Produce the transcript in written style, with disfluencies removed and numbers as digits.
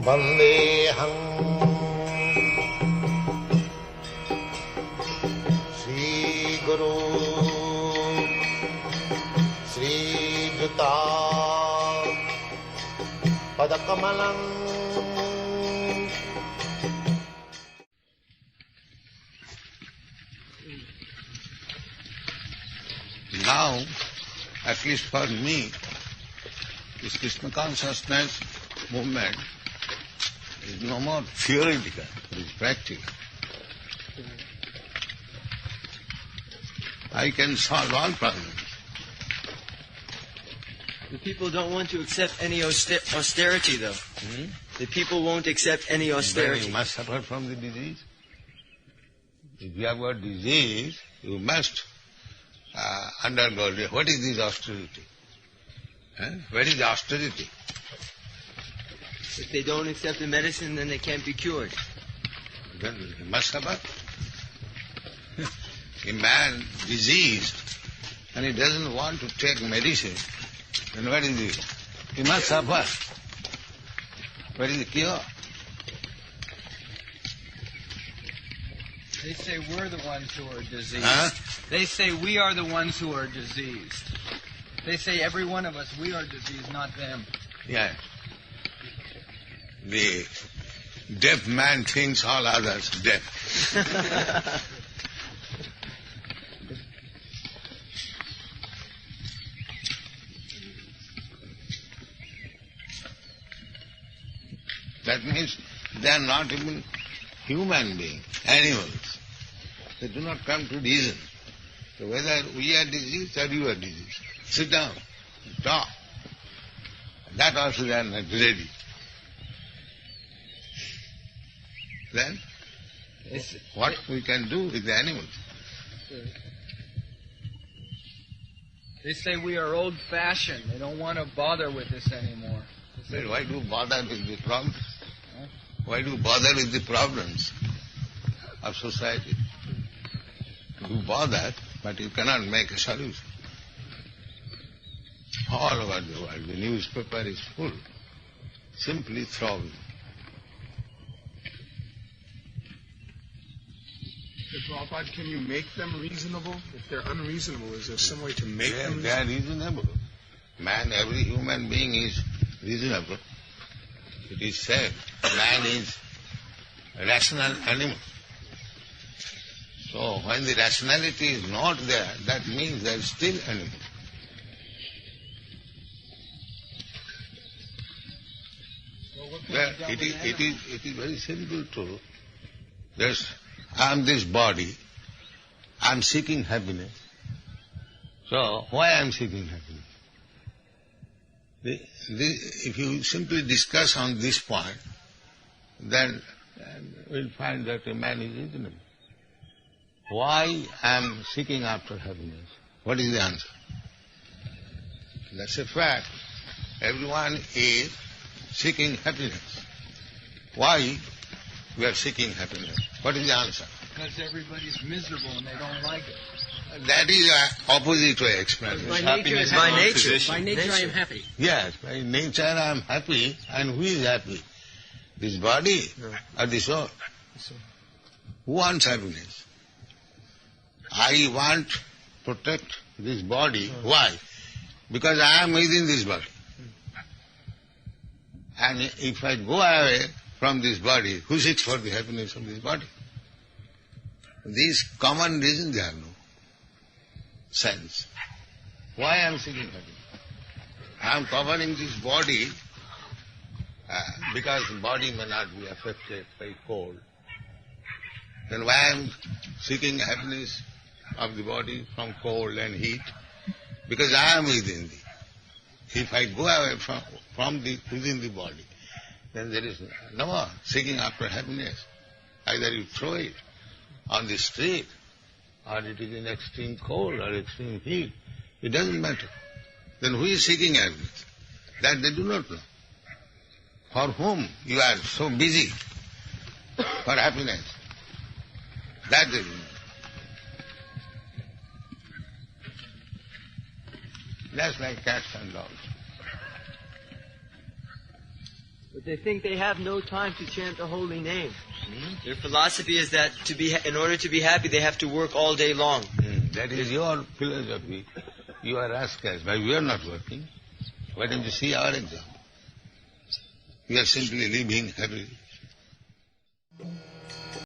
Vandeham Sri Guru Sri Juta Padakamalang. Now, at least for me, this Krishna consciousness movement is no more theoretical, it is practical. I can solve all problems. The people don't want to accept any austerity, though. The people won't accept any Then austerity. you must suffer from the disease. If you have got disease, you must undergo. What is this austerity? Where is the austerity? If they don't accept the medicine, then they can't be cured. Then you must suffer. A man diseased and he doesn't want to take medicine, then what is it? He must suffer. What is the cure? They say we're the ones who are diseased. Huh? They say we are the ones who are diseased. They say every one of us, we are diseased, not them. Yeah. The deaf man thinks all others deaf. That means they are not even human beings, animals. They do not come to reason. So whether we are diseased or you are diseased, sit down, talk. That also they are not ready. Then, what we can do with the animals? They say we are old-fashioned. They don't want to bother with this anymore. They say, Then why do you bother with the problems? Why do you bother with the problems of society? You bother, but you cannot make a solution. All over the world, the newspaper is full. Simply throwing. Prabhupada, can you make them reasonable? If they're unreasonable, is there some way to make them They are reasonable. Man, every human being is reasonable. It is said, man is a rational animal. So when the rationality is not there, that means there is still animal. Well, it is very simple too. I am this body, I am seeking happiness. So why I am seeking happiness? If you simply discuss on this point, then we'll find that a man is reasonable. Why I am seeking after happiness? What is the answer? That's a fact. Everyone is seeking happiness. Why we are seeking happiness? What is the answer? because everybody's miserable and they don't like it. That is an opposite way explanation. By nature, By nature, I am happy. Yes, by nature I am happy, and who is happy? This body or the soul? Who wants happiness? I want to protect this body. Why? Because I am within this body. And if I go away from this body, who seeks for the happiness of this body? These common reasons, they have no sense. Why I am seeking happiness? I am covering this body because the body may not be affected by cold. Then why I am seeking happiness of the body from cold and heat? Because I am within thee. If I go away from within the body, then there is no more seeking after happiness. Either you throw it on the street, or it is in extreme cold or extreme heat. It doesn't matter. Then who is seeking happiness? That they do not know. For whom you are so busy for happiness? That they do not know. That's like cats and dogs. But they think they have no time to chant the holy name. Their philosophy is that in order to be happy, they have to work all day long. That is your philosophy. You are rascals, but we are not working. Why don't you see our example? We are simply living happily.